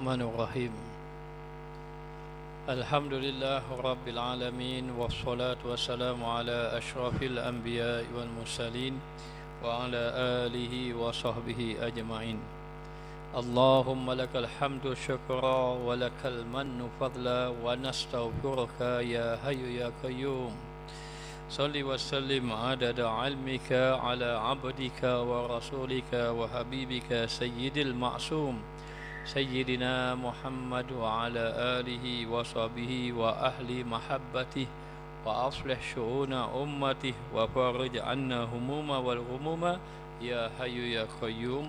Bismillahirrahmanirrahim. Alhamdulillah Rabbil Alamin. Wassalatu wassalamu ala ashrafil anbiya wal mursalin wa ala alihi wa sahbihi ajma'in. Allahumma lakal hamdu syukra wa lakal mannu fadla wa nastaghfiruka ya hayyu ya qayyum. Salli wa sallim adada ilmika ala abdika wa rasulika wa habibika sayyidil ma'sum Sayyidina Muhammad wa ala alihi wa sahbihi wa ahli mahabbatihi wa aslih syu'una ummatihi wa farij anna humuma wal ghumuma ya hayyu ya qayyum.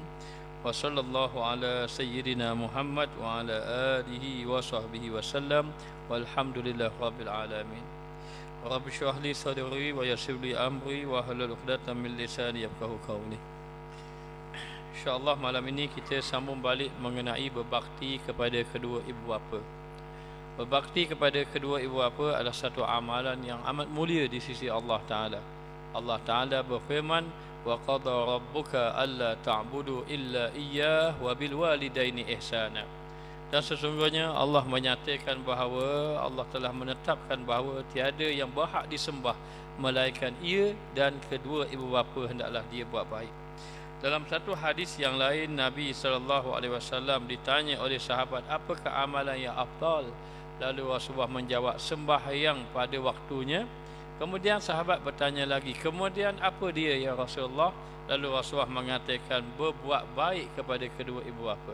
Wa sallallahu ala sayyidina Muhammad wa ala alihi wa sahbihi wa sallam walhamdulillah rabbil alamin. Rabbi shrah li sadri wa yassir li amri wa hlul 'uqdatam min lisani yafqahu qawli. InsyaAllah malam ini kita sambung balik mengenai berbakti kepada kedua ibu bapa. Berbakti kepada kedua ibu bapa adalah satu amalan yang amat mulia di sisi Allah Ta'ala. Allah Ta'ala berfirman, wa qadha rabbuka alla ta'budu illa iyyah wa bil walidaini ihsana. Dan sesungguhnya Allah menyatakan bahawa Allah telah menetapkan bahawa tiada yang berhak disembah melainkan Ia dan kedua ibu bapa hendaklah dia buat baik. Dalam satu hadis yang lain, Nabi SAW ditanya oleh sahabat, apakah amalan yang afdal? Lalu Rasulullah menjawab, sembahyang pada waktunya. Kemudian sahabat bertanya lagi, kemudian apa dia ya Rasulullah? Lalu Rasulullah mengatakan, berbuat baik kepada kedua ibu bapa.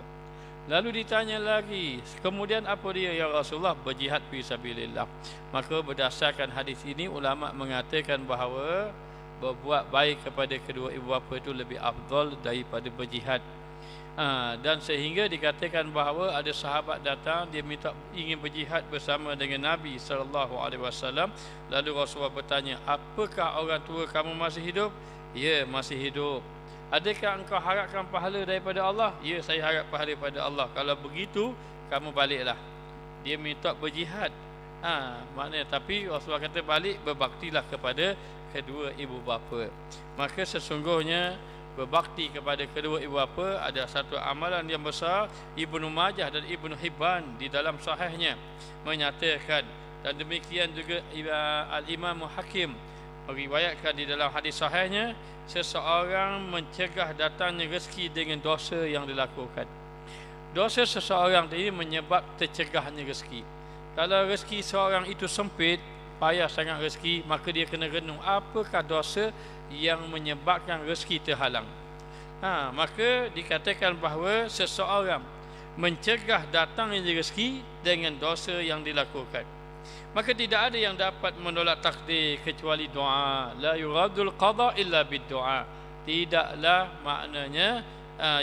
Lalu ditanya lagi, kemudian apa dia ya Rasulullah? Berjihad fi sabilillah. Maka berdasarkan hadis ini, ulama mengatakan bahawa berbuat baik kepada kedua ibu bapa itu lebih afdal daripada berjihad. Dan sehingga dikatakan bahawa ada sahabat datang, dia ingin berjihad bersama dengan Nabi SAW. Lalu Rasulullah bertanya, apakah orang tua kamu masih hidup? Ya, masih hidup. Adakah engkau harapkan pahala daripada Allah? Ya, saya harap pahala daripada Allah. Kalau begitu, kamu baliklah. Dia minta berjihad. Maknanya, tapi Rasulullah kata balik, berbaktilah kepada kedua ibu bapa. Maka sesungguhnya berbakti kepada kedua ibu bapa adalah satu amalan yang besar. Ibnu Majah dan Ibnu Hibban di dalam sahihnya menyatakan, dan demikian juga Al-Imam Hakim meriwayatkan di dalam hadis sahihnya, seseorang mencegah datangnya rezeki dengan dosa yang dilakukan. Dosa seseorang ini menyebab tercegahnya rezeki. Kalau rezeki seorang itu sempit, payah sangat rezeki, maka dia kena renung apakah dosa yang menyebabkan rezeki terhalang. Maka dikatakan bahawa seseorang mencegah datangnya rezeki dengan dosa yang dilakukan. Maka tidak ada yang dapat menolak takdir kecuali doa. La yuradul qada illa bid doa. Tidaklah maknanya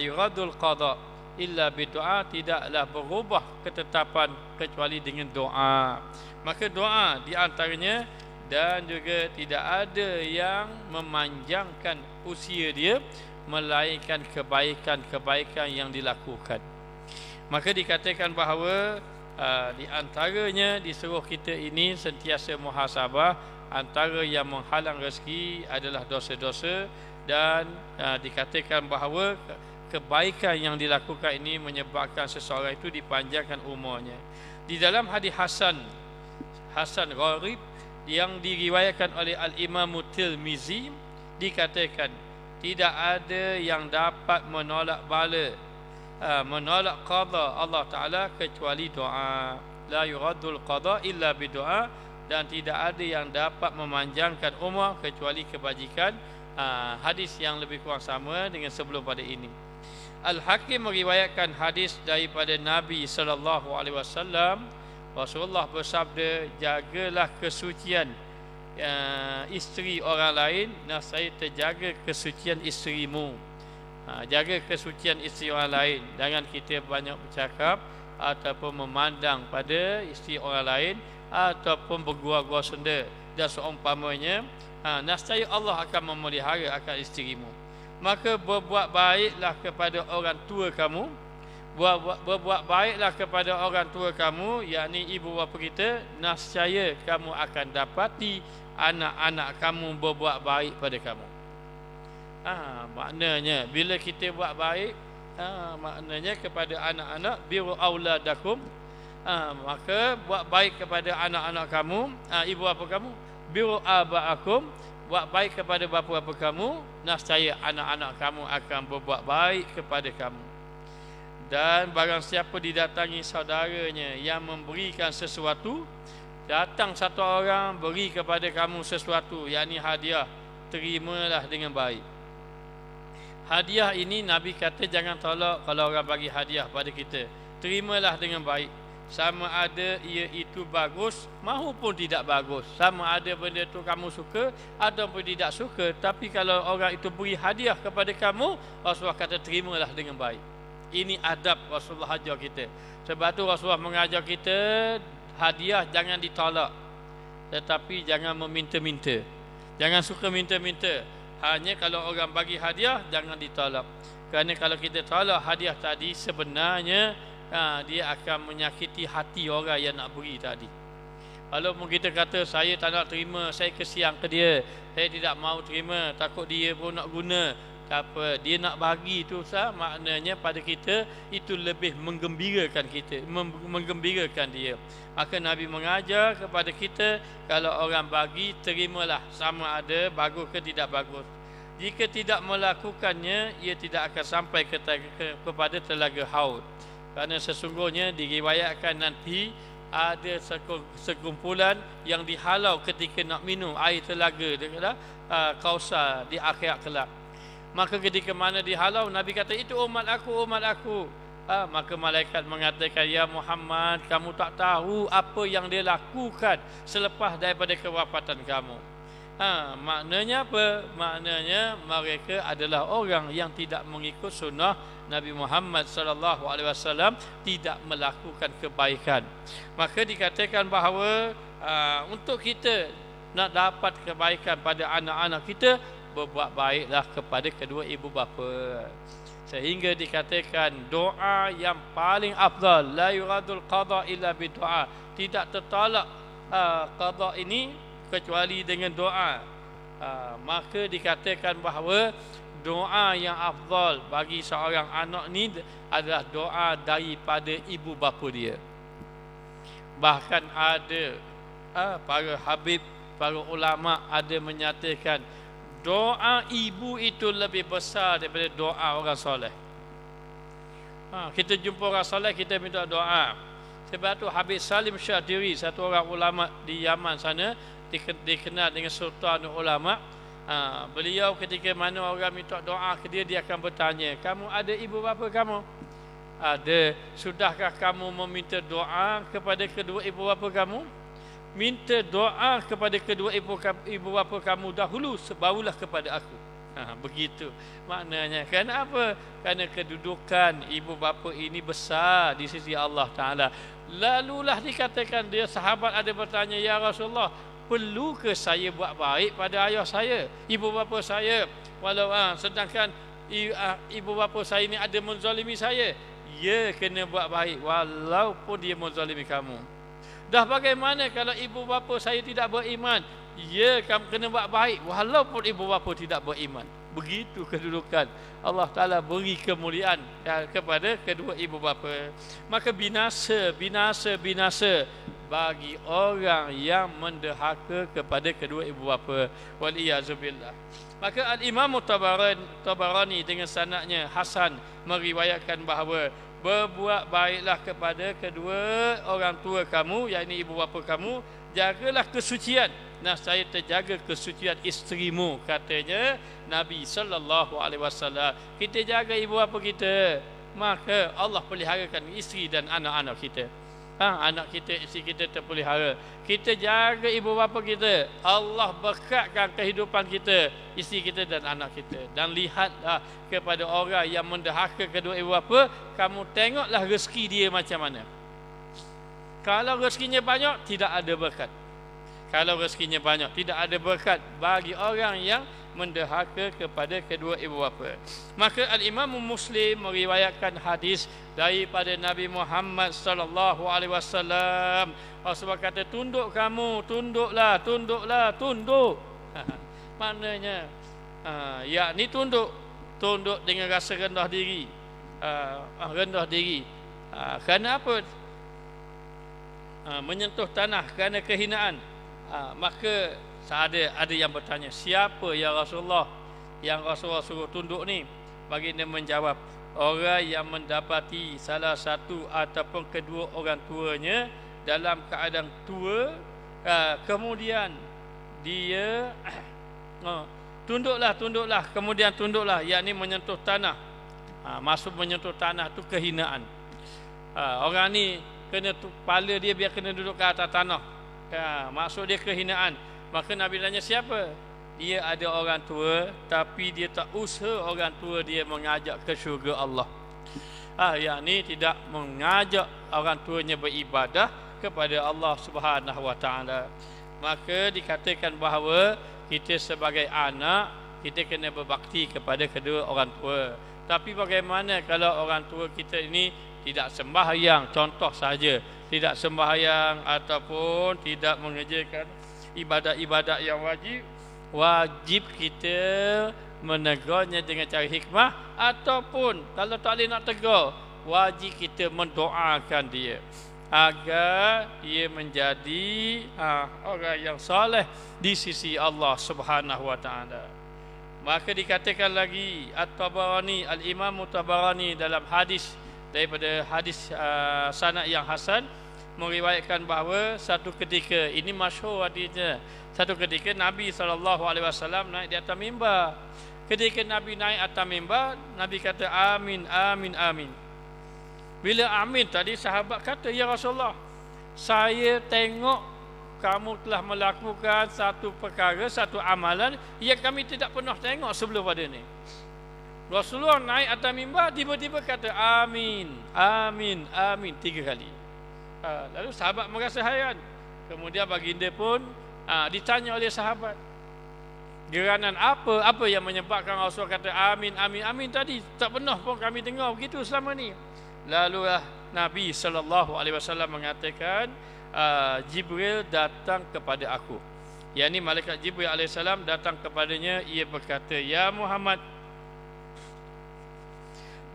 yuradul qada illa bid doa, tidaklah berubah ketetapan kecuali dengan doa. Maka doa di antaranya, dan juga tidak ada yang memanjangkan usia dia melainkan kebaikan-kebaikan yang dilakukan. Maka dikatakan bahawa di antaranya disuruh kita ini sentiasa muhasabah. Antara yang menghalang rezeki adalah dosa-dosa, dan dikatakan bahawa kebaikan yang dilakukan ini menyebabkan seseorang itu dipanjangkan umurnya. Di dalam hadis Hasan Gharib yang diriwayatkan oleh Al-Imam Tirmizi, dikatakan tidak ada yang dapat menolak bala, menolak qada Allah Ta'ala kecuali doa. La yuradul qada illa bidoa. Dan tidak ada yang dapat memanjangkan umur kecuali kebajikan. Hadis yang lebih kurang sama dengan sebelum pada ini. Al-Hakim meriwayatkan hadis daripada Nabi SAW. Rasulullah bersabda, jagalah kesucian isteri orang lain, nasai terjaga kesucian isterimu. Jaga kesucian isteri orang lain. Jangan kita banyak bercakap ataupun memandang pada isteri orang lain, ataupun bergua-gua senda. Dan seumpamanya, nascaya Allah akan memelihara akan isterimu. Maka berbuat baiklah kepada orang tua kamu. Berbuat baiklah kepada orang tua kamu, yakni ibu bapa kita, nascaya kamu akan dapati anak-anak kamu berbuat baik pada kamu. Maknanya bila kita buat baik, Maknanya kepada anak-anak, biru auladakum, maka buat baik kepada anak-anak kamu, ibu bapa kamu. Biru abaakum, buat baik kepada bapa-bapa kamu, nescaya anak-anak kamu akan berbuat baik kepada kamu. Dan barang siapa didatangi saudaranya yang memberikan sesuatu, datang satu orang beri kepada kamu sesuatu, yakni hadiah, terimalah dengan baik. Hadiah ini Nabi kata jangan tolak kalau orang bagi hadiah pada kita. Terimalah dengan baik. Sama ada ia itu bagus maupun tidak bagus. Sama ada benda itu kamu suka ataupun tidak suka. Tapi kalau orang itu beri hadiah kepada kamu, Rasulullah kata terimalah dengan baik. Ini adab Rasulullah ajar kita. Sebab tu Rasulullah mengajar kita hadiah jangan ditolak, tetapi jangan meminta-minta. Jangan suka minta-minta. Hanya kalau orang bagi hadiah jangan ditolak. Kerana kalau kita tolak hadiah tadi, sebenarnya dia akan menyakiti hati orang yang nak beri tadi. Kalau kita kata saya tak nak terima, saya kesian ke dia, saya tidak mau terima, takut dia pun nak guna, tak apa, dia nak bagi tu maknanya pada kita itu lebih menggembirakan kita, menggembirakan dia. Maka Nabi mengajar kepada kita, kalau orang bagi terimalah, sama ada bagus ke tidak bagus. Jika tidak melakukannya, ia tidak akan sampai kepada telaga haud. Kerana sesungguhnya diriwayatkan nanti ada sekumpulan yang dihalau ketika nak minum air telaga Kausar di akhirat kelak. Maka ketika mana dihalau, Nabi kata itu umat aku, umat aku. Maka malaikat mengatakan, ya Muhammad, kamu tak tahu apa yang dia lakukan selepas daripada kewafatan kamu. Maknanya apa? Maknanya mereka adalah orang yang tidak mengikut sunnah Nabi Muhammad sallallahu alaihi wasallam, tidak melakukan kebaikan. Maka dikatakan bahawa untuk kita nak dapat kebaikan pada anak-anak kita, berbuat baiklah kepada kedua ibu bapa. Sehingga dikatakan doa yang paling afdal, la yuradul qada illa bidu'a, tidak tertolak qada ini kecuali dengan doa. Maka dikatakan bahawa doa yang afdal bagi seorang anak ni adalah doa daripada ibu bapa dia. Bahkan ada para habib, para ulama ada menyatakan doa ibu itu lebih besar daripada doa orang soleh. Kita jumpa orang soleh, kita minta doa. Sebab tu Habib Salim Syadiri, satu orang ulama di Yaman sana, dikenal dengan Sultan Ulama. Beliau ketika mana orang minta doa ke dia, dia akan bertanya, kamu ada ibu bapa kamu? Ada. Sudahkah kamu meminta doa kepada kedua ibu bapa kamu? Minta doa kepada kedua ibu bapa kamu dahulu, barulah kepada aku. Begitu maknanya. Kerana apa? Kerana kedudukan ibu bapa ini besar di sisi Allah Ta'ala. Lalulah dikatakan, dia sahabat ada bertanya, ya Rasulullah, perlu ke saya buat baik pada ayah saya, ibu bapa saya, walau sedangkan ibu bapa saya ini ada menzalimi saya? Ya, kena buat baik walaupun dia menzalimi kamu. Dah bagaimana kalau ibu bapa saya tidak beriman? Ya, kamu kena buat baik walaupun ibu bapa tidak beriman. Begitu kedudukan. Allah Ta'ala beri kemuliaan kepada kedua ibu bapa. Maka binasa bagi orang yang mendahaka kepada kedua ibu bapa. Waliyazubillah. Maka Al-Imam Tabarani dengan sanadnya hasan meriwayatkan bahawa berbuat baiklah kepada kedua orang tua kamu, yakni ibu bapa kamu, jagalah kesucian. Nah, saya terjaga kesucian isterimu, katanya Nabi sallallahu alaihi wasallam. Kita jaga ibu bapa kita, maka Allah peliharakan isteri dan anak-anak kita. Anak kita, isteri kita terpelihara. Kita jaga ibu bapa kita, Allah berkatkan kehidupan kita, isteri kita dan anak kita. Dan lihatlah kepada orang yang mendahaka kedua ibu bapa, kamu tengoklah rezeki dia macam mana. Kalau rezekinya banyak, tidak ada berkat. Kalau rezekinya banyak, tidak ada berkat bagi orang yang mendahaka kepada kedua ibu bapa. Maka Al-Imam Muslim meriwayatkan hadis daripada Nabi Muhammad sallallahu alaihi wasallam. Rasulullah kata, tunduk kamu, tunduklah, tunduk. Maknanya yakni tunduk dengan rasa rendah diri. rendah diri. Kerana apa? Menyentuh tanah kerana kehinaan. Maka ada yang bertanya, siapa ya Rasulullah yang Rasulullah suruh tunduk ni? Baginda menjawab, orang yang mendapati salah satu ataupun kedua orang tuanya dalam keadaan tua, kemudian dia tunduklah, kemudian tunduklah, yakni menyentuh tanah. Maksud menyentuh tanah tu kehinaan. Orang ni kena kepala dia biar kena duduk ke atas tanah. Maksud dia kehinaan. Maka Nabi tanya, siapa? Dia ada orang tua, tapi dia tak usaha orang tua dia mengajak ke syurga Allah. Yakni tidak mengajak orang tuanya beribadah kepada Allah Subhanahu Wa Taala. Maka dikatakan bahawa kita sebagai anak, kita kena berbakti kepada kedua orang tua. Tapi bagaimana kalau orang tua kita ini tidak sembahyang, contoh saja, tidak sembahyang ataupun tidak mengerjakan ibadat-ibadat yang wajib? Wajib kita menegurnya dengan cara hikmah, ataupun kalau tak boleh nak tegur, wajib kita mendoakan dia agar dia menjadi orang yang soleh di sisi Allah Subhanahu Wa Taala. Maka dikatakan lagi, At-Tabarani, Al-Imam Tabarani dalam hadis, daripada hadis sanad yang hasan, meriwayatkan bahawa satu ketika, ini masyhur hadisnya, satu ketika Nabi SAW naik di atas mimbar. Ketika Nabi naik atas mimbar, Nabi kata amin, amin, amin. Bila amin tadi, sahabat kata, ya Rasulullah, saya tengok kamu telah melakukan satu perkara, satu amalan yang kami tidak pernah tengok sebelum pada ni. Rasulullah naik atas mimbar, tiba-tiba kata amin, amin, amin 3 kali. Lalu sahabat merasa hairan. Kemudian baginda pun ditanya oleh sahabat, geranan apa yang menyebabkan Rasul kata amin, amin, amin tadi? Tak pernah pun kami dengar begitu selama ni. Lalu Nabi SAW mengatakan, Jibril datang kepada aku. Yakni malaikat Jibril AS datang kepadanya. Ia berkata, ya Muhammad,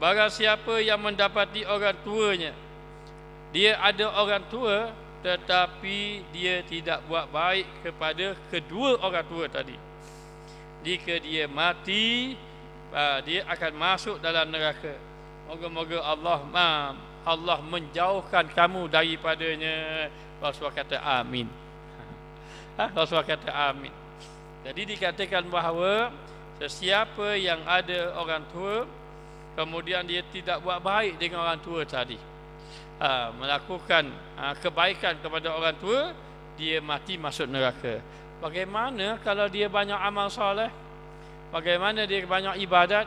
barang siapa yang mendapati orang tuanya, dia ada orang tua tetapi dia tidak buat baik kepada kedua orang tua tadi, jika dia mati, dia akan masuk dalam neraka. Moga-moga Allah menjauhkan kamu daripadanya. Rasulullah kata amin. Rasulullah kata amin. Jadi dikatakan bahawa sesiapa yang ada orang tua, kemudian dia tidak buat baik dengan orang tua tadi, melakukan kebaikan kepada orang tua, dia mati masuk neraka. Bagaimana kalau dia banyak amal soleh? Bagaimana dia banyak ibadat?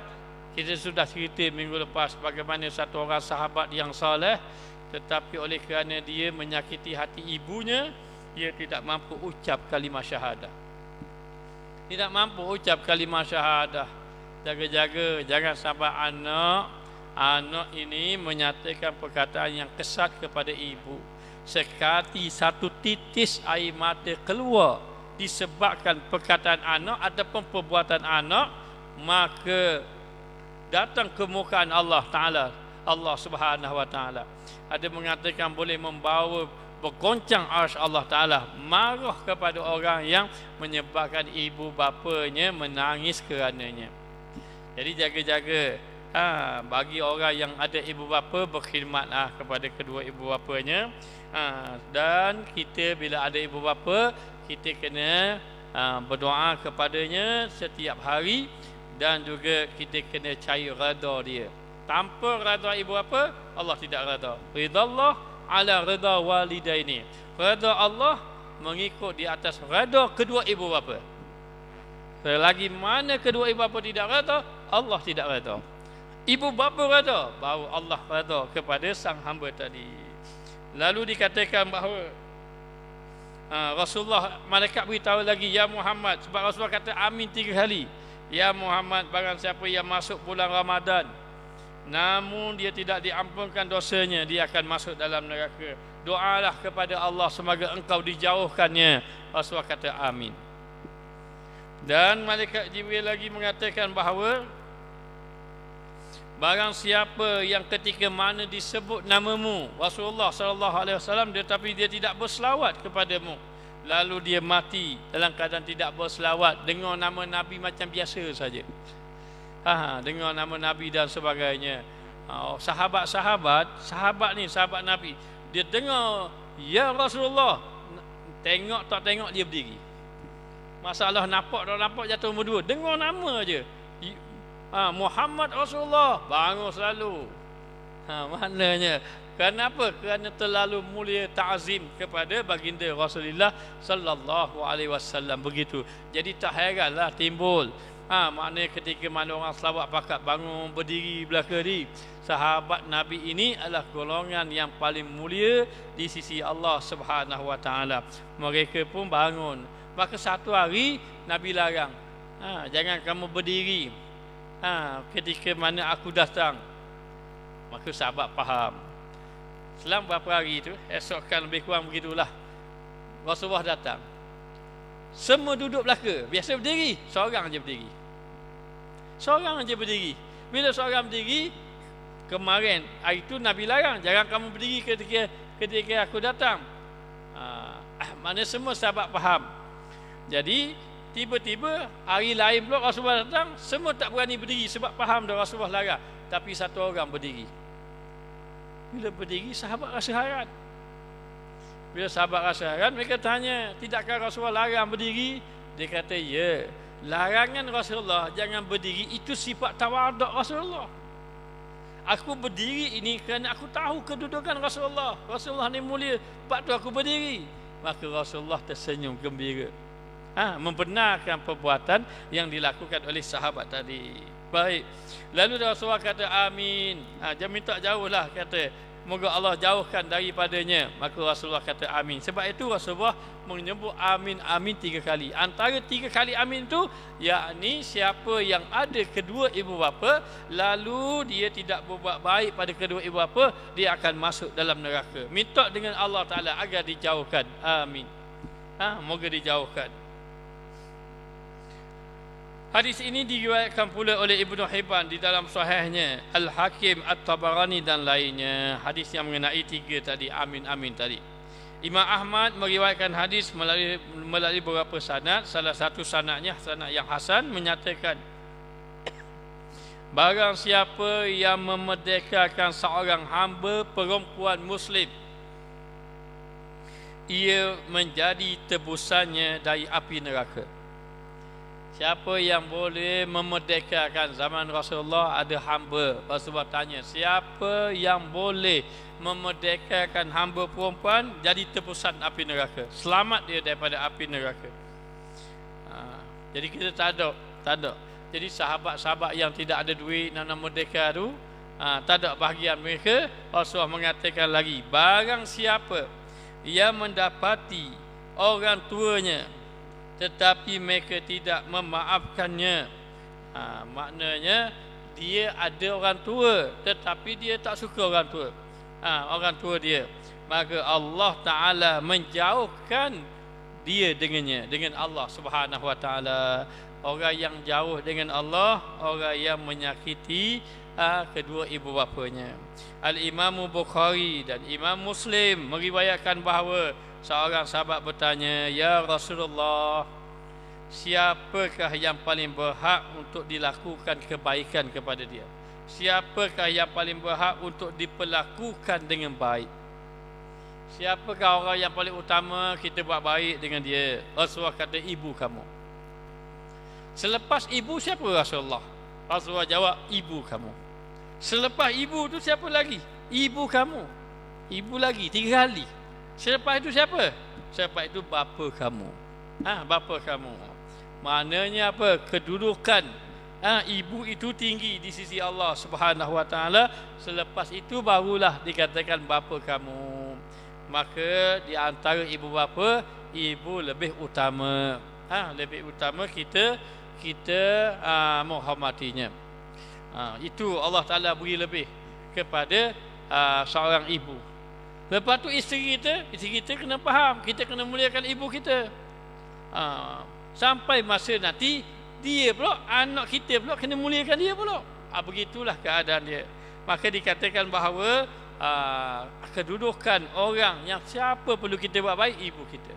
Kita sudah cerita minggu lepas bagaimana satu orang sahabat yang soleh, tetapi oleh kerana dia menyakiti hati ibunya, dia tidak mampu ucap kalimah syahadah. Tidak mampu ucap kalimah syahadah. Jaga-jaga, jangan sampai anak ini menyatakan perkataan yang kesat kepada ibu. Sekali satu titis air mata keluar disebabkan perkataan anak ataupun perbuatan anak, maka datang kemukaan Allah Ta'ala, Allah Subhanahu Wa Ta'ala. Ada mengatakan boleh membawa bergoncang arsy Allah Ta'ala, marah kepada orang yang menyebabkan ibu bapanya menangis kerananya. Jadi jaga-jaga, bagi orang yang ada ibu bapa, berkhidmatlah kepada kedua ibu bapanya. Dan kita bila ada ibu bapa, kita kena berdoa kepadanya setiap hari, dan juga kita kena cari redha dia. Tanpa redha ibu bapa, Allah tidak redha. Ridha Allah ala redha walidaini. Redha Allah mengikut di atas redha kedua ibu bapa. Selagi mana kedua ibu bapa tidak redha, Allah tidak redha. Ibu bapa redha, baru Allah redha kepada sang hamba tadi. Lalu dikatakan bahawa Rasulullah, malaikat beritahu lagi, ya Muhammad, sebab Rasulullah kata amin 3 kali. Ya Muhammad, barang siapa yang masuk bulan Ramadan namun dia tidak diampunkan dosanya, dia akan masuk dalam neraka. Doalah kepada Allah semoga engkau dijauhkannya. Rasulullah kata amin. Dan malaikat Jibril lagi mengatakan bahawa Barang siapa yang ketika mana disebut namamu Rasulullah sallallahu alaihi wasallam tetapi dia tidak berselawat kepadamu, lalu dia mati dalam keadaan tidak berselawat dengan nama Nabi macam biasa saja. Dengan nama Nabi dan sebagainya. Sahabat Nabi, dia dengar ya Rasulullah, tengok tak tengok dia berdiri. Masalah nampak tak nampak jatuh nombor 2, dengar nama je. Muhammad Rasulullah, bangun selalu. Maknanya kenapa? Kerana terlalu mulia ta'zim kepada baginda Rasulullah sallallahu alaihi wasallam begitu. Jadi tak heranlah timbul maknanya ketika mana orang selawat pakat bangun berdiri belaka ni. Sahabat Nabi ini adalah golongan yang paling mulia di sisi Allah Subhanahu wa taala. Mereka pun bangun. Maka satu hari Nabi larang, jangan kamu berdiri ketika mana aku datang. Maka sahabat faham. Selang beberapa hari itu, esokkan lebih kurang begitulah, Rasulullah datang. Semua duduk belaka, biasa berdiri, seorang je berdiri. Bila seorang berdiri, kemarin hari itu Nabi larang, jangan kamu berdiri ketika aku datang. Mana semua sahabat faham. Jadi tiba-tiba hari lain pula Rasulullah datang, semua tak berani berdiri sebab faham dah Rasulullah larang. Tapi satu orang berdiri. Bila berdiri, sahabat rasa heran. Mereka tanya, tidakkah Rasulullah larang berdiri? Dia kata, ya, larangan Rasulullah jangan berdiri itu sifat tawaduk Rasulullah. Aku berdiri ini kerana aku tahu kedudukan Rasulullah. Rasulullah ni mulia, sebab tu aku berdiri. Maka Rasulullah tersenyum gembira, membenarkan perbuatan yang dilakukan oleh sahabat tadi. Baik. Lalu Rasulullah kata amin. Jangan minta jauhlah, kata moga Allah jauhkan daripadanya. Maka Rasulullah kata amin. Sebab itu Rasulullah menyebut amin 3 kali. Antara 3 kali amin tu, yakni siapa yang ada kedua ibu bapa lalu dia tidak berbuat baik pada kedua ibu bapa, dia akan masuk dalam neraka. Minta dengan Allah Taala agar dijauhkan. Amin. Moga dijauhkan. Hadis ini diriwayatkan pula oleh Ibnu Hibban di dalam sahihnya, Al-Hakim, At-Tabarani dan lainnya. Hadis yang mengenai 3 tadi, amin tadi. Imam Ahmad meriwayatkan hadis melalui beberapa sanad. Salah satu sanadnya sanad yang hasan, menyatakan barang siapa yang memerdekakan seorang hamba perempuan muslim, ia menjadi tebusannya dari api neraka. Siapa yang boleh memerdekakan? Zaman Rasulullah ada hamba. Rasulullah tanya, siapa yang boleh memerdekakan hamba perempuan jadi tebusan api neraka, selamat dia daripada api neraka. Jadi kita tak ada. Jadi sahabat-sahabat yang tidak ada duit nak merdeka tu, tak ada bahagian mereka. Rasulullah mengatakan lagi, barang siapa yang mendapati orang tuanya tetapi mereka tidak memaafkannya, maknanya dia ada orang tua tetapi dia tak suka orang tua dia, maka Allah Ta'ala menjauhkan dia dengannya, dengan Allah Subhanahu Wa Ta'ala. Orang yang jauh dengan Allah, orang yang menyakiti kedua ibu bapanya. Al-Imam Bukhari dan Imam Muslim meriwayatkan bahawa seorang sahabat bertanya, ya Rasulullah, siapakah yang paling berhak untuk dilakukan kebaikan kepada dia? Siapakah yang paling berhak untuk diperlakukan dengan baik? Siapakah orang yang paling utama kita buat baik dengan dia? Rasulullah kata, ibu kamu. Selepas ibu siapa Rasulullah? Rasulullah jawab, ibu kamu. Selepas ibu tu siapa lagi? Ibu kamu. Ibu lagi 3 kali. Selepas itu siapa? Selepas itu bapa kamu. Bapa kamu. Maknanya apa? Kedudukan ibu itu tinggi di sisi Allah Subhanahu Wa Taala. Selepas itu barulah dikatakan bapa kamu. Maka di antara ibu bapa, ibu lebih utama. Lebih utama kita menghormatinya. Itu Allah Taala beri lebih kepada seorang ibu. Lepas tu isteri kita kena faham, kita kena muliakan ibu kita. Sampai masa nanti dia pula, anak kita pula kena muliakan dia pula. Begitulah keadaan dia. Maka dikatakan bahawa kedudukan orang yang siapa perlu kita buat baik, ibu kita.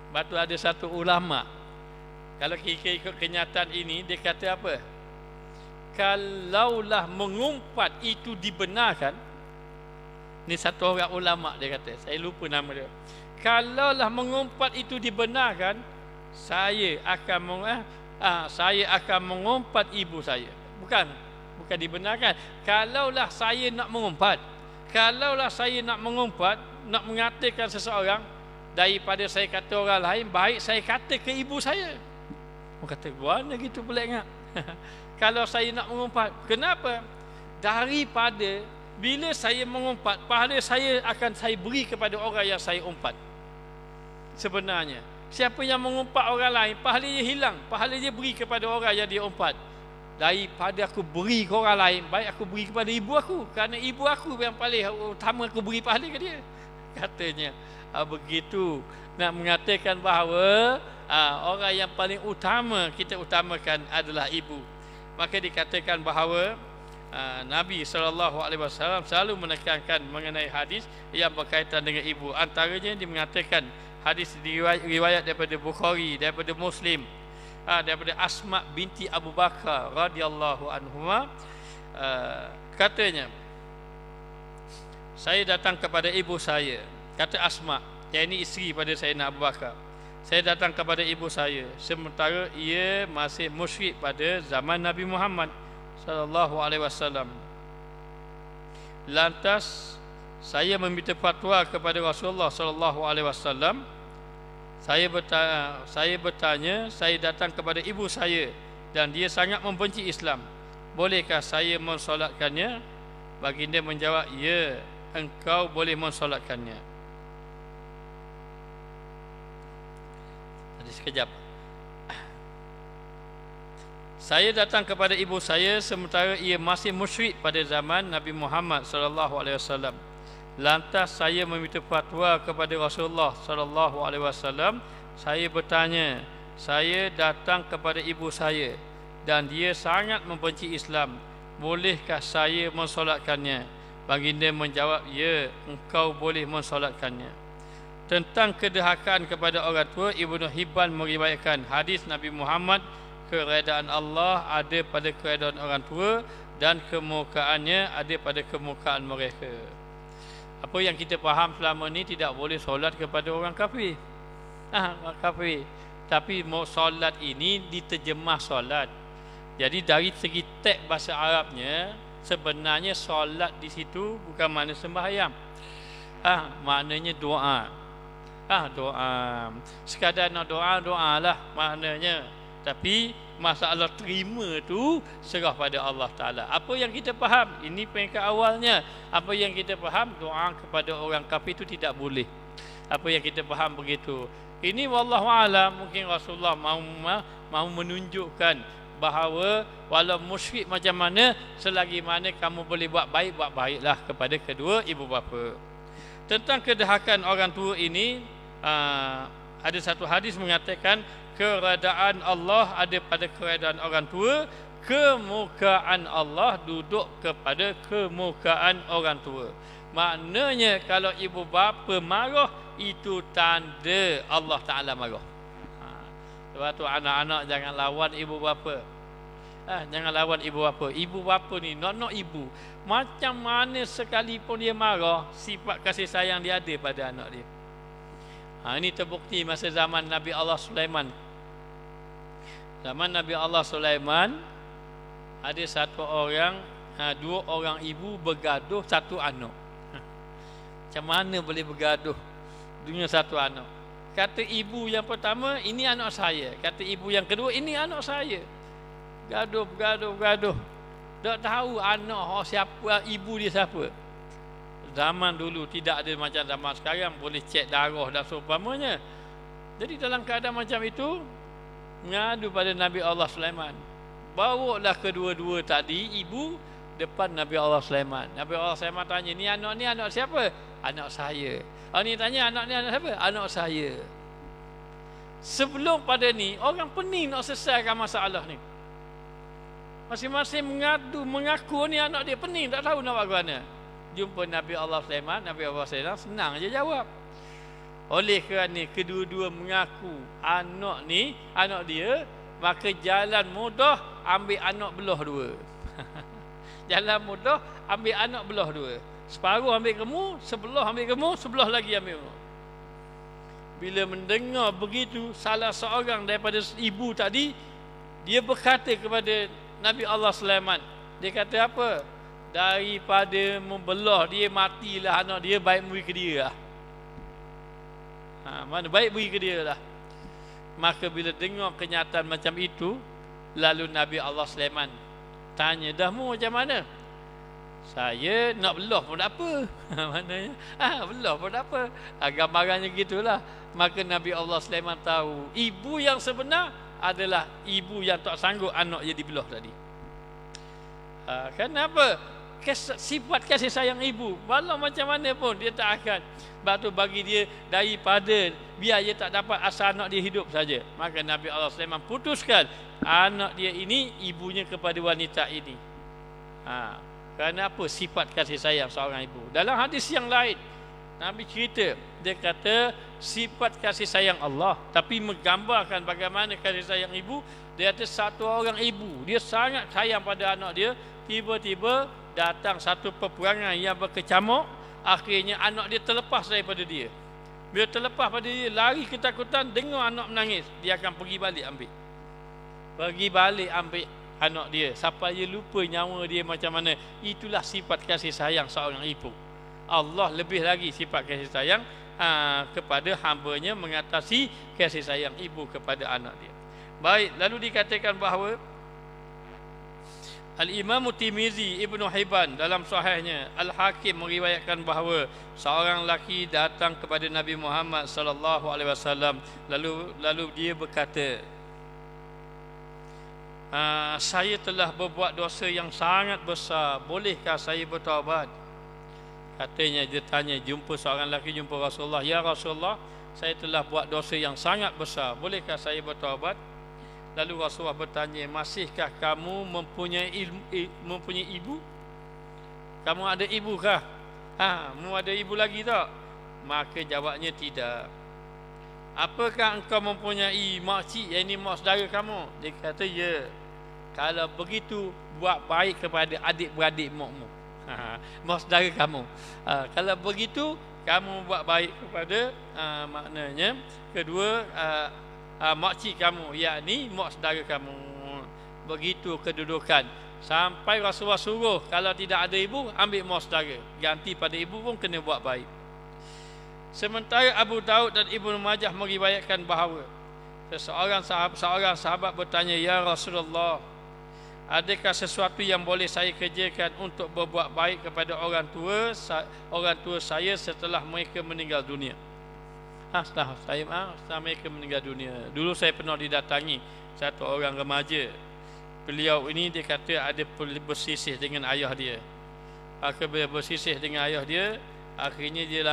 Sebab tu ada satu ulama, kalau kita ikut kenyataan ini, dia kata apa? Kalaulah mengumpat itu dibenarkan, ni satu orang ulama dia kata, saya lupa nama dia. Kalaulah mengumpat itu dibenarkan, saya akan mengumpat ibu saya. Bukan dibenarkan. Kalaulah saya nak mengumpat, nak mengatakan seseorang, daripada saya kata orang lain, baik saya kata ke ibu saya. Orang kata, mana gitu pelik ngak. Kalau saya nak mengumpat, kenapa? Daripada bila saya mengumpat, pahala saya akan saya beri kepada orang yang saya umpat. Sebenarnya siapa yang mengumpat orang lain, pahala dia hilang, pahala dia beri kepada orang yang dia umpat. Daripada aku beri ke orang lain, baik aku beri kepada ibu aku, kerana ibu aku yang paling utama aku beri pahala ke dia. Katanya begitu, nak mengatakan bahawa orang yang paling utama kita utamakan adalah ibu. Maka dikatakan bahawa Nabi SAW selalu menekankan mengenai hadis yang berkaitan dengan ibu. Antaranya dia mengatakan hadis riwayat daripada Bukhari, daripada Muslim, daripada Asma binti Abu Bakar radhiyallahu anhuma, katanya, saya datang kepada ibu saya, kata Asma, yang ini isteri pada Sayyidina Abu Bakar. Saya datang kepada ibu saya sementara ia masih musyrik pada zaman Nabi Muhammad sallallahu alaihi wasallam. Lantas saya meminta fatwa kepada Rasulullah sallallahu alaihi wasallam. Saya bertanya, saya datang kepada ibu saya dan dia sangat membenci Islam. Bolehkah saya mensolatkannya? Baginda menjawab, ya, engkau boleh mensolatkannya. Sekejap. Saya datang kepada ibu saya sementara ia masih musyrik pada zaman Nabi Muhammad sallallahu alaihi wasallam. Lantas saya meminta fatwa kepada Rasulullah sallallahu alaihi wasallam. Saya bertanya, saya datang kepada ibu saya dan dia sangat membenci Islam. Bolehkah saya mensolatkannya? Baginda menjawab, ya, engkau boleh mensolatkannya. Tentang kedurhakaan kepada orang tua, Ibnu Hibban meriwayatkan hadis Nabi Muhammad, keredaan Allah ada pada keredaan orang tua dan kemurkaannya ada pada kemurkaan mereka. Apa yang kita faham selama ni, tidak boleh solat kepada orang kafir. Orang kafir. Tapi solat ini diterjemah solat. Jadi dari segi teks bahasa Arabnya, sebenarnya solat di situ bukan makna sembahyang. Maknanya doa. Doa. Sekadar nak doa lah maknanya. Tapi masalah terima tu serah pada Allah Ta'ala. Apa yang kita faham, ini peringkat awalnya. Apa yang kita faham, doa kepada orang kafir itu tidak boleh. Apa yang kita faham begitu. Ini wallahu a'lam, mungkin Rasulullah mahu menunjukkan bahawa walau musyrik macam mana, selagi mana kamu boleh buat baiklah kepada kedua ibu bapa. Tentang kedurhakaan orang tua ini, ada satu hadis mengatakan keredaan Allah ada pada keredaan orang tua, kemurkaan Allah duduk kepada kemurkaan orang tua. Maknanya kalau ibu bapa marah, itu tanda Allah Ta'ala marah. Sebab tu anak-anak jangan lawan ibu bapa. Jangan lawan ibu bapa. Ibu bapa ni nak ibu, macam mana sekalipun dia marah, sifat kasih sayang dia ada pada anak dia. Ini terbukti masa zaman Nabi Allah Sulaiman. Zaman Nabi Allah Sulaiman, ada dua orang ibu bergaduh satu anak. Macam mana boleh bergaduh dengan satu anak? Kata ibu yang pertama, ini anak saya. Kata ibu yang kedua, ini anak saya. Gaduh. Tak tahu anak siapa, ibu dia siapa. Zaman dulu tidak ada macam zaman sekarang, boleh cek darah dan seumpamanya. Jadi dalam keadaan macam itu, mengadu pada Nabi Allah Sulaiman. Bawalah kedua-dua tadi ibu depan Nabi Allah Sulaiman. Nabi Allah Sulaiman tanya, ni anak siapa? Anak saya. Ni tanya, anak siapa? Anak saya. Sebelum pada ni, orang pening nak selesaikan masalah ni. Masing-masing mengaku ni anak dia, pening tak tahu nak buat mana. Jumpa Nabi Allah Sulaiman, Nabi Allah Sulaiman senang je jawab. Oleh kerana kedua-dua mengaku anak dia, maka jalan mudah ambil anak belah dua. Jalan mudah ambil anak belah dua. Separuh ambil kamu, sebelah ambil kamu, sebelah lagi ambil kamu. Bila mendengar begitu, salah seorang daripada ibu tadi, dia berkata kepada Nabi Allah Sulaiman, dia kata apa? Daripada membelah dia, matilah anak dia, baik beri ke dia lah. Mana baik beri ke dia lah. Maka bila dengar kenyataan macam itu, lalu Nabi Allah Sulaiman tanya, dah mu macam mana? Saya nak belah pun tak apa. Maknanya belah pun tak apa. Gambarannya gitulah. Maka Nabi Allah Sulaiman tahu ibu yang sebenar adalah ibu yang tak sanggup anak dia dibelah tadi. Kenapa? Sifat kasih sayang ibu, walau macam mana pun dia tak akan. Sebab tu bagi dia, daripada biar dia tak dapat asal anak dia hidup saja, maka Nabi Allah Sulaiman putuskan anak dia ini ibunya kepada wanita ini. Kerana apa? Sifat kasih sayang seorang ibu. Dalam hadis yang lain, Nabi cerita, dia kata sifat kasih sayang Allah, tapi menggambarkan bagaimana kasih sayang ibu. Dia kata satu orang ibu, dia sangat sayang pada anak dia, tiba-tiba datang satu peperangan yang berkecamuk, akhirnya anak dia terlepas daripada dia. Bila terlepas pada dia, lari ketakutan, dengar anak menangis, dia akan pergi balik ambil anak dia sampai dia lupa nyawa dia macam mana. Itulah sifat kasih sayang seorang ibu. Allah lebih lagi sifat kasih sayang kepada hamba-Nya, mengatasi kasih sayang ibu kepada anak dia. Baik, lalu dikatakan bahawa Al-Imam Tirmizi, Ibnu Hibban dalam sahihnya, Al-Hakim meriwayatkan bahawa seorang lelaki datang kepada Nabi Muhammad sallallahu alaihi wasallam, lalu dia berkata, saya telah berbuat dosa yang sangat besar, bolehkah saya bertaubat? Katanya, dia tanya, jumpa seorang lelaki jumpa Rasulullah, ya Rasulullah, saya telah buat dosa yang sangat besar, bolehkah saya bertaubat? Lalu Rasulullah bertanya, masihkah kamu mempunyai ibu? Kamu ada ibu kah? Kamu ada ibu lagi tak? Maka jawabnya tidak. Apakah engkau mempunyai makcik, yang ini mak saudara kamu? Dia kata, ya. Kalau begitu, buat baik kepada adik-beradik makmu, mak saudara kamu. Kalau begitu, kamu buat baik kepada maknanya kedua makcik kamu, yakni mak saudara kamu. Begitu kedudukan. Sampai Rasulullah suruh, kalau tidak ada ibu, ambil mak saudara, ganti pada ibu pun kena buat baik. Sementara Abu Daud dan Ibnu Majah meriwayatkan bahawa seorang sahabat bertanya, ya Rasulullah, adakah sesuatu yang boleh saya kerjakan untuk berbuat baik kepada orang tua saya setelah mereka meninggal dunia? Setelah mereka meninggal dunia. Dulu saya pernah didatangi satu orang remaja. Beliau ini dia kata ada bersisih dengan ayah dia. Bila bersisih dengan ayah dia, akhirnya dia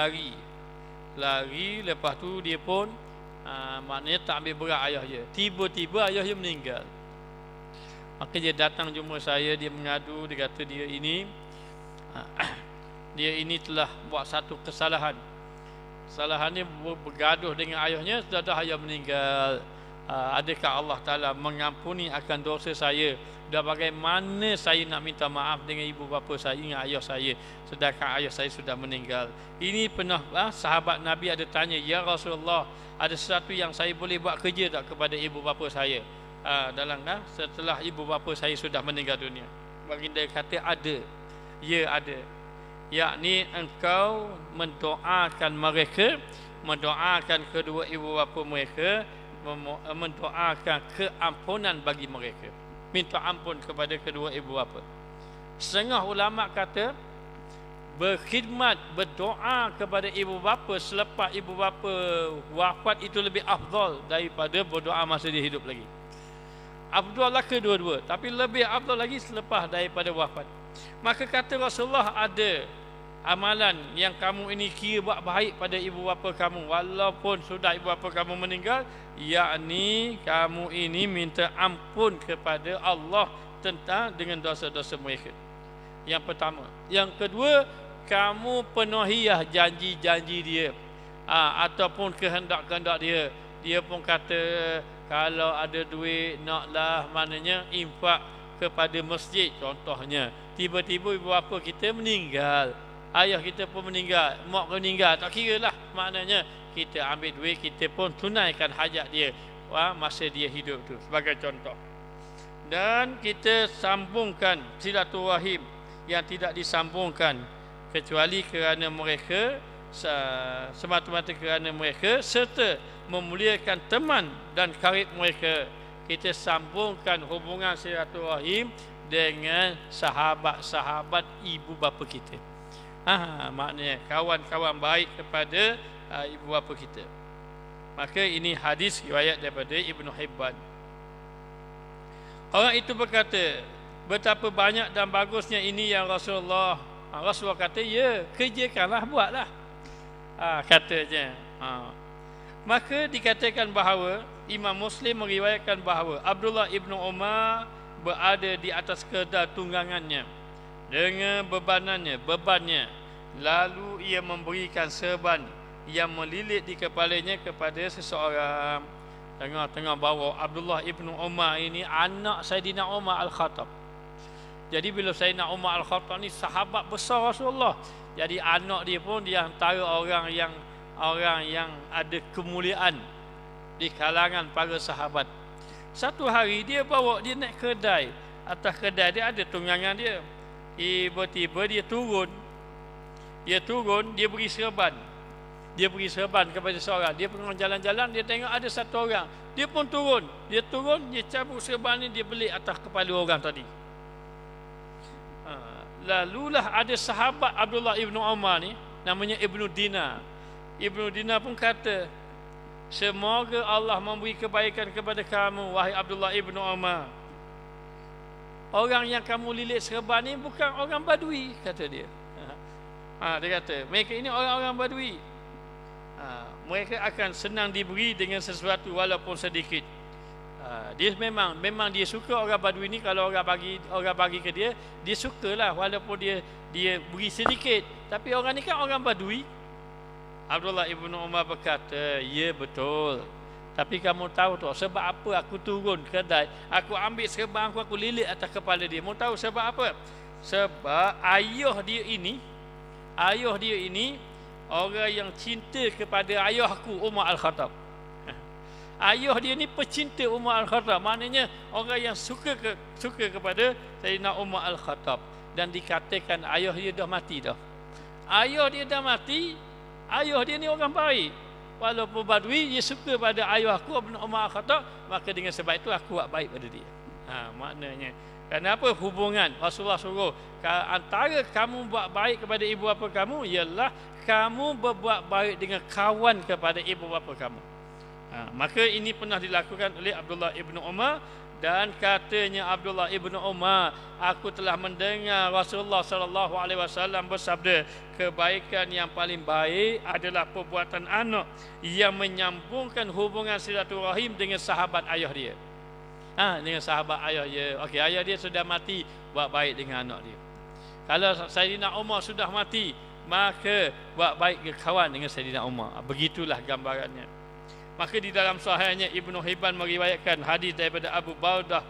lari, lepas tu dia pun maknanya tak ambil berat ayah dia. Tiba-tiba ayah dia meninggal. Maka dia datang jumpa saya, dia mengadu, dia kata dia ini telah buat satu kesalahan. Kesalahannya bergaduh dengan ayahnya, sudah ayah meninggal. Adakah Allah Ta'ala mengampuni akan dosa saya? Dan bagaimana saya nak minta maaf dengan ibu bapa saya, dengan ayah saya, sedangkan ayah saya sudah meninggal? Ini pernah sahabat Nabi ada tanya, ya Rasulullah, ada sesuatu yang saya boleh buat kerja tak kepada ibu bapa saya setelah ibu bapa saya sudah meninggal dunia? Baginda kata, ada. Ya, ada. Yakni engkau mendoakan mereka, mendoakan kedua ibu bapa mereka, mendoakan keampunan bagi mereka, minta ampun kepada kedua ibu bapa. Setengah ulama kata berkhidmat, berdoa kepada ibu bapa selepas ibu bapa wafat itu lebih afdal daripada berdoa masa dia hidup lagi. Afdal lah kedua-dua, tapi lebih afdal lagi selepas daripada wafat. Maka kata Rasulullah, ada amalan yang kamu ini kira buat baik pada ibu bapa kamu walaupun sudah ibu bapa kamu meninggal, yakni kamu ini minta ampun kepada Allah tentang dengan dosa-dosa mereka. Yang pertama. Yang kedua, kamu penuhilah janji-janji dia, ataupun kehendak-kehendak dia. Dia pun kata kalau ada duit naklah, maknanya infak kepada masjid contohnya. Tiba-tiba ibu bapa kita meninggal, ayah kita pun meninggal, mak meninggal, tak kira lah, maknanya kita ambil duit, kita pun tunaikan hajat dia masa dia hidup tu, sebagai contoh. Dan kita sambungkan silaturahim yang tidak disambungkan kecuali kerana mereka, semata-mata kerana mereka, serta memuliakan teman dan karib mereka. Kita sambungkan hubungan silaturahim dengan sahabat-sahabat ibu bapa kita. Maknanya kawan-kawan baik kepada ibu bapa kita. Maka ini hadis riwayat daripada Ibnu Hibban. Orang itu berkata, betapa banyak dan bagusnya ini yang Rasulullah. Rasulullah kata, ya, kerjakanlah, buatlah. Katanya. Maka dikatakan bahawa Imam Muslim meriwayatkan bahawa Abdullah ibnu Umar berada di atas keda tunggangannya dengan bebannya, lalu ia memberikan serban yang melilit di kepalanya kepada seseorang. Tengah-tengah bawa Abdullah ibnu Umar ini anak Saidina Umar Al-Khattab. Jadi bila Saidina Umar Al-Khattab ni sahabat besar Rasulullah, jadi anak dia pun dia antara orang yang ada kemuliaan di kalangan para sahabat. Satu hari dia naik kedai. Atas kedai dia ada tunggangan dia. Tiba-tiba dia turun, dia beri serban. Dia beri serban kepada seorang. Dia pergi jalan-jalan, dia tengok ada satu orang. Dia pun turun, dia cabut serban ni, dia belik atas kepala orang tadi. Lalulah ada sahabat Abdullah ibnu Umar ni, namanya Ibnu Dinar. Ibnu Dinar pun kata, semoga Allah memberi kebaikan kepada kamu, wahai Abdullah ibnu Umar. Orang yang kamu lilit serban ni bukan orang Badui, kata dia. Dia kata, mereka ini orang-orang Badui. Mereka akan senang diberi dengan sesuatu walaupun sedikit. Dia memang dia suka orang Badui ni. Kalau orang bagi ke dia, dia sukalah walaupun dia beri sedikit. Tapi orang ni kan orang Badui. Abdullah ibnu Umar berkata, ya betul. Tapi kamu tahu tak sebab apa aku turun kedai, aku ambil serban aku lilit atas kepala dia. Mau tahu sebab apa? Sebab ayah dia ini orang yang cinta kepada ayahku Umar Al-Khattab. Ayah dia ni pecinta Umar Al-Khattab, maknanya orang yang suka kepada Sayyidina Umar Al-Khattab. Dan dikatakan ayah dia dah mati dah. Ayah dia dah mati. Ayah dia ni orang baik. Walaupun Badui, dia suka pada ayahku Umar Al-Khattab, maka dengan sebab itu aku buat baik pada dia. Maknanya kenapa hubungan Rasulullah suruh antara kamu buat baik kepada ibu bapa kamu ialah kamu berbuat baik dengan kawan kepada ibu bapa kamu. Maka ini pernah dilakukan oleh Abdullah ibnu Umar. Dan katanya Abdullah ibnu Umar, aku telah mendengar Rasulullah SAW bersabda, kebaikan yang paling baik adalah perbuatan anak yang menyambungkan hubungan silaturahim dengan sahabat ayah dia. Dengan sahabat ayah dia. Okey, ayah dia sudah mati, buat baik dengan anak dia. Kalau Saidina Umar sudah mati, maka buat baik ke kawan dengan Saidina Umar. Begitulah gambarannya. Maka di dalam sahihnya Ibnu Hibban meriwayatkan hadis daripada Abu Baudah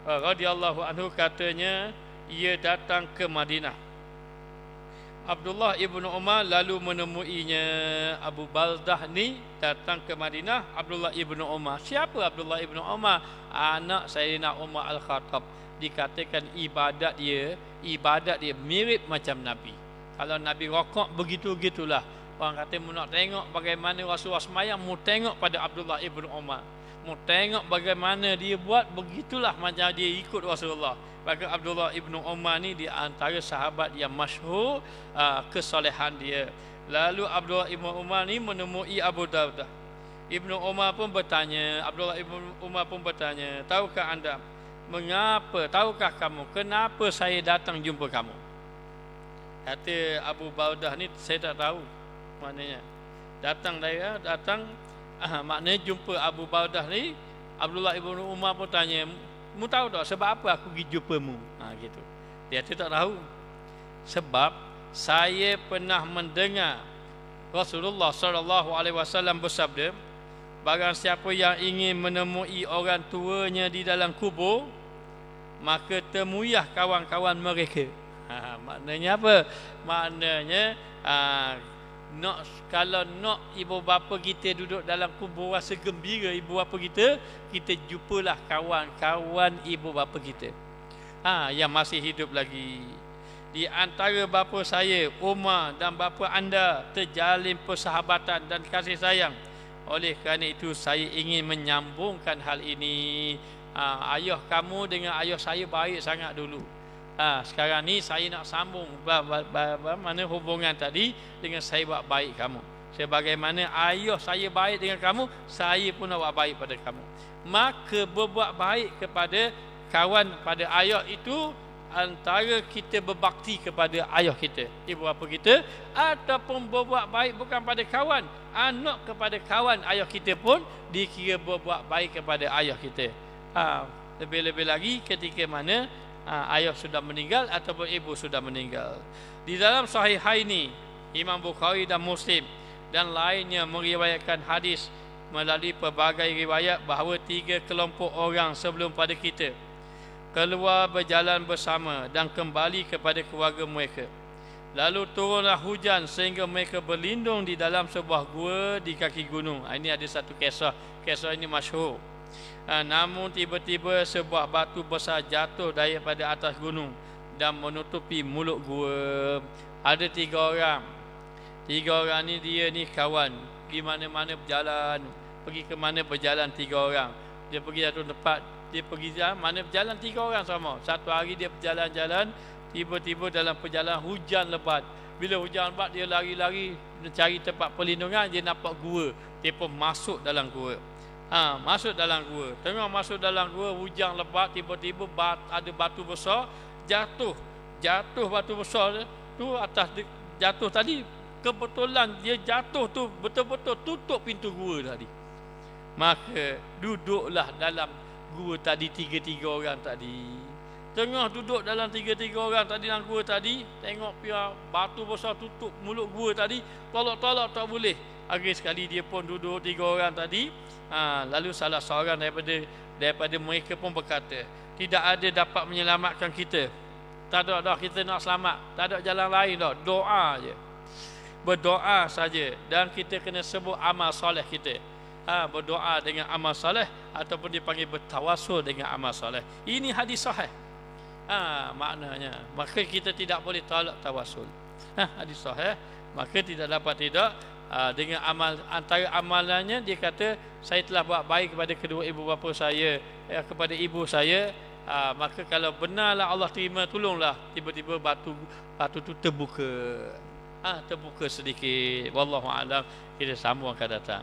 radhiyallahu anhu, katanya ia datang ke Madinah. Abdullah ibnu Umar lalu menemuinya. Abu Baudah ni datang ke Madinah. Abdullah ibnu Umar. Siapa Abdullah ibnu Umar? Anak Sayyidina Umar Al-Khattab. Dikatakan ibadat dia mirip macam Nabi. Kalau Nabi rokok begitu-gitulah. Orang kata mu nak tengok bagaimana Rasulullah semayang, mu tengok pada Abdullah ibnu Umar. Mu tengok bagaimana dia buat, begitulah macam dia ikut Rasulullah. Maka Abdullah ibnu Umar ni di antara sahabat yang masyhur kesolehan dia. Lalu Abdullah ibnu Umar ni menemui Abu Dardah. Ibnu Umar pun bertanya, Abdullah ibnu Umar pun bertanya, tahukah anda tahukah kamu kenapa saya datang jumpa kamu? Kata Abu Baudah ni, saya tak tahu. Maknanya maknanya jumpa Abu Baudah ni. Abdullah ibnu Umar pun tanya, mu tahu tak sebab apa aku pergi jumpamu? Gitu. Dia tu tak tahu. Sebab saya pernah mendengar Rasulullah sallallahu alaihi wasallam bersabda, barang siapa yang ingin menemui orang tuanya di dalam kubur, maka temuilah kawan-kawan mereka. Maknanya apa? Maknanya kalau nak ibu bapa kita duduk dalam kubur rasa gembira ibu bapa kita jumpalah kawan-kawan ibu bapa kita. Yang masih hidup lagi. Di antara bapa saya, Umar, dan bapa anda terjalin persahabatan dan kasih sayang. Oleh kerana itu saya ingin menyambungkan hal ini. Ayah kamu dengan ayah saya baik sangat dulu. Sekarang ni saya nak sambung mana hubungan tadi dengan saya buat baik kamu. Sebagaimana ayah saya baik dengan kamu, saya pun nak buat baik pada kamu. Maka berbuat baik kepada kawan pada ayah itu antara kita berbakti kepada ayah kita, ibu bapa kita, ataupun berbuat baik bukan pada kawan, anak kepada kawan ayah kita pun dikira berbuat baik kepada ayah kita. Lebih-lebih lagi ketika mana ayah sudah meninggal ataupun ibu sudah meninggal. Di dalam Sahihaini, Imam Bukhari dan Muslim dan lainnya meriwayatkan hadis melalui pelbagai riwayat bahawa 3 kelompok orang sebelum pada kita keluar berjalan bersama dan kembali kepada keluarga mereka. Lalu turunlah hujan sehingga mereka berlindung di dalam sebuah gua di kaki gunung. Ini ada satu kisah. Kisah ini masyhur. Namun tiba-tiba sebuah batu besar jatuh daripada atas gunung dan menutupi mulut gua. Ada 3 orang. 3 orang ni dia ni kawan. Pergi mana-mana berjalan. Pergi ke mana berjalan 3 orang. Dia pergi satu tempat, dia pergi mana berjalan 3 orang sama. Satu hari dia berjalan-jalan, tiba-tiba dalam perjalanan hujan lebat. Bila hujan lebat dia lari-lari mencari tempat perlindungan, dia nampak gua. Dia pun masuk dalam gua. Masuk dalam gua. Tengah masuk dalam gua, hujan lebat, tiba-tiba ada batu besar jatuh. Jatuh batu besar tu atas jatuh tadi, kebetulan dia jatuh tu betul-betul tutup pintu gua tadi. Maka duduklah dalam gua tadi 3 orang tadi. Tengah duduk dalam 3 orang tadi dalam gua tadi, tengok pihak batu besar tutup mulut gua tadi, tolak-tolak tak boleh. Akhir sekali dia pun duduk 3 orang tadi. Lalu salah seorang daripada mereka pun berkata, tidak ada dapat menyelamatkan kita. Tak ada dah kita nak selamat. Tak ada jalan lain dah. Doa je. Berdoa saja. Dan kita kena sebut amal soleh kita. Berdoa dengan amal soleh ataupun dipanggil bertawasul dengan amal soleh. Ini hadis sahih. Maknanya maka kita tidak boleh tolak tawasul. Hadis sahih, maka tidak dapat dengan amal, antara amalannya dia kata saya telah buat baik kepada kedua ibu bapa saya, kepada ibu saya. Maka kalau benarlah Allah terima, tolonglah. Tiba-tiba batu tu terbuka. Terbuka sedikit. Wallahu a'lam. Kita sambung akan datang.